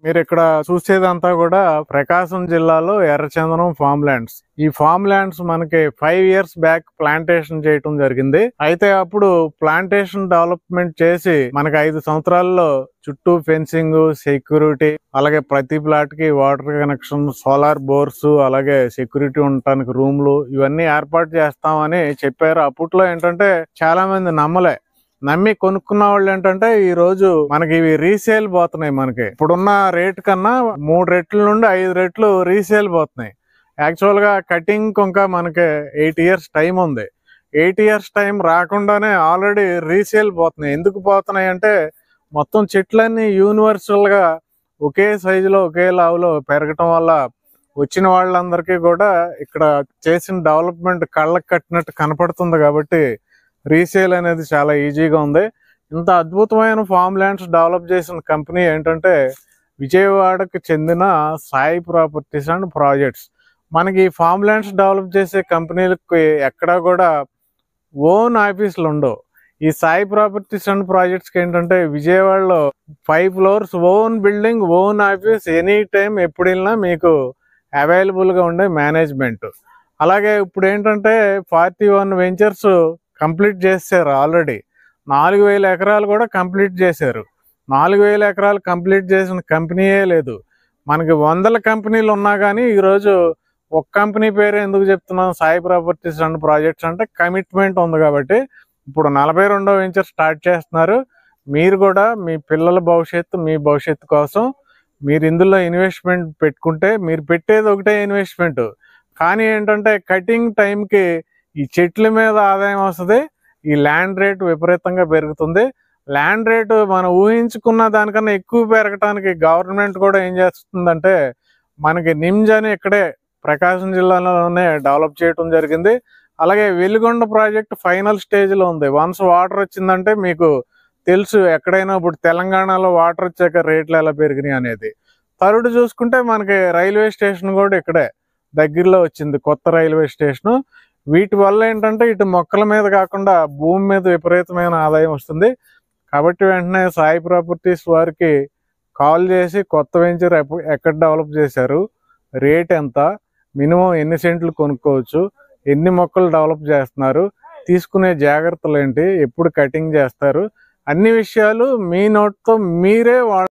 మీరు ఇక్కడ చూసేదంతా కూడా ప్రకాశం జిల్లాలో ఎర్రచందనం ఫామ్ ల్యాండ్స్. ఈ ఫామ్ ల్యాండ్స్ మనకి 5 years బ్యాక్ ప్లాంటేషన్ చేయటం జరిగింది. అయితే అప్పుడు ప్లాంటేషన్ డెవలప్మెంట్ చేసి మనకి 5 సంవత్సరాల్లో చుట్టూ ఫెన్సింగ్, సెక్యూరిటీ, అలాగే ప్రతి ప్లాట్ కి వాటర్ కనెక్షన్, సోలార్ బోర్స్, అలాగే సెక్యూరిటీ ఉండటానికి రూమ్లు ఇవన్నీ ఏర్పాటు చేస్తామని చెప్పారు. అప్పట్లో ఏంటంటే చాలా మంది నమ్మి కొనుక్కున్న వాళ్ళు ఏంటంటే ఈ రోజు మనకి ఇవి రీసేల్ పోతున్నాయి. మనకి ఇప్పుడున్న రేట్ కన్నా 3 రెట్ల నుండి 5 రెట్లు రీసేల్ పోతున్నాయి. యాక్చువల్ గా కటింగ్ ఇంకా మనకి 8 years టైం ఉంది. 8 years టైం రాకుండానే ఆల్రెడీ రీసేల్ పోతున్నాయి. ఎందుకు పోతున్నాయి అంటే మొత్తం చెట్లన్నీ యూనివర్సల్ గా ఒకే సైజులో ఒకే లావులో పెరగటం వల్ల వచ్చిన వాళ్ళందరికీ కూడా ఇక్కడ చేసిన డెవలప్మెంట్ కళ్ళకు కట్టినట్టు కనపడుతుంది. కాబట్టి రీసేల్ అనేది చాలా ఈజీగా ఉంది. ఇంత అద్భుతమైన ఫామ్ ల్యాండ్స్ డెవలప్ చేసిన కంపెనీ ఏంటంటే విజయవాడకు చెందిన సాయి ప్రాపర్టీస్ అండ్ ప్రాజెక్ట్స్. మనకి ఈ ఫామ్ ల్యాండ్స్ డెవలప్ చేసే కంపెనీలకు ఎక్కడా కూడా ఓన్ ఆఫీసులు ఉండవు. ఈ సాయి ప్రాపర్టీస్ అండ్ ప్రాజెక్ట్స్కి ఏంటంటే విజయవాడలో 5 floors own building, own office, any time ఎప్పుడు వెళ్ళినా మీకు అవైలబుల్గా ఉండే మేనేజ్మెంట్. అలాగే ఇప్పుడు ఏంటంటే 41 వెంచర్స్ కంప్లీట్ చేశారు. ఆల్రెడీ 4000 ఎకరాలు కూడా కంప్లీట్ చేశారు. 4000 ఎకరాలు కంప్లీట్ చేసిన కంపెనీయే లేదు. మనకి 100 కంపెనీలు ఉన్నా కానీ ఈరోజు ఒక కంపెనీ పేరు ఎందుకు చెప్తున్నాం, సాయి ప్రాపర్టీస్ అండ్ ప్రాజెక్ట్స్ అంటే కమిట్మెంట్ ఉంది. కాబట్టి ఇప్పుడు 42వ వెంచర్ స్టార్ట్ చేస్తున్నారు. మీరు కూడా మీ పిల్లల భవిష్యత్తు, మీ భవిష్యత్తు కోసం మీరు ఇందులో ఇన్వెస్ట్మెంట్ పెట్టుకుంటే మీరు పెట్టేది ఒకటే ఇన్వెస్ట్మెంట్. కానీ ఏంటంటే కటింగ్ టైంకి ఈ చెట్ల మీద ఆదాయం వస్తుంది, ఈ ల్యాండ్ రేట్ విపరీతంగా పెరుగుతుంది. ల్యాండ్ రేటు మనం ఊహించుకున్న దానికన్నా ఎక్కువ పెరగటానికి గవర్నమెంట్ కూడా ఏం చేస్తుందంటే మనకి నిమ్జ్ అని ఇక్కడే ప్రకాశం జిల్లాలోనే డెవలప్ చేయడం జరిగింది. అలాగే వెలిగొండ ప్రాజెక్ట్ ఫైనల్ స్టేజ్లో ఉంది. వన్స్ వాటర్ వచ్చిందంటే మీకు తెలుసు ఎక్కడైనా ఇప్పుడు తెలంగాణలో వాటర్ వచ్చాక రేట్లు ఎలా పెరిగినాయి అనేది. థర్డ్ చూసుకుంటే మనకి రైల్వే స్టేషన్ కూడా ఇక్కడే దగ్గరలో వచ్చింది, కొత్త రైల్వే స్టేషను. వీటి వల్ల ఏంటంటే ఇటు మొక్కల మీద కాకుండా భూమి మీద విపరీతమైన ఆదాయం వస్తుంది. కాబట్టి వెంటనే సాయి ప్రాపర్టీస్ వారికి కాల్ చేసి కొత్త వెంచర్ ఎక్కడ డెవలప్ చేశారు, రేట్ ఎంత, మినిమం ఎన్ని సెంట్లు కొనుక్కోవచ్చు, ఎన్ని మొక్కలు డెవలప్ చేస్తున్నారు, తీసుకునే జాగ్రత్తలు ఏంటి, ఎప్పుడు కటింగ్ చేస్తారు, అన్ని విషయాలు మీ నోట్తో మీరే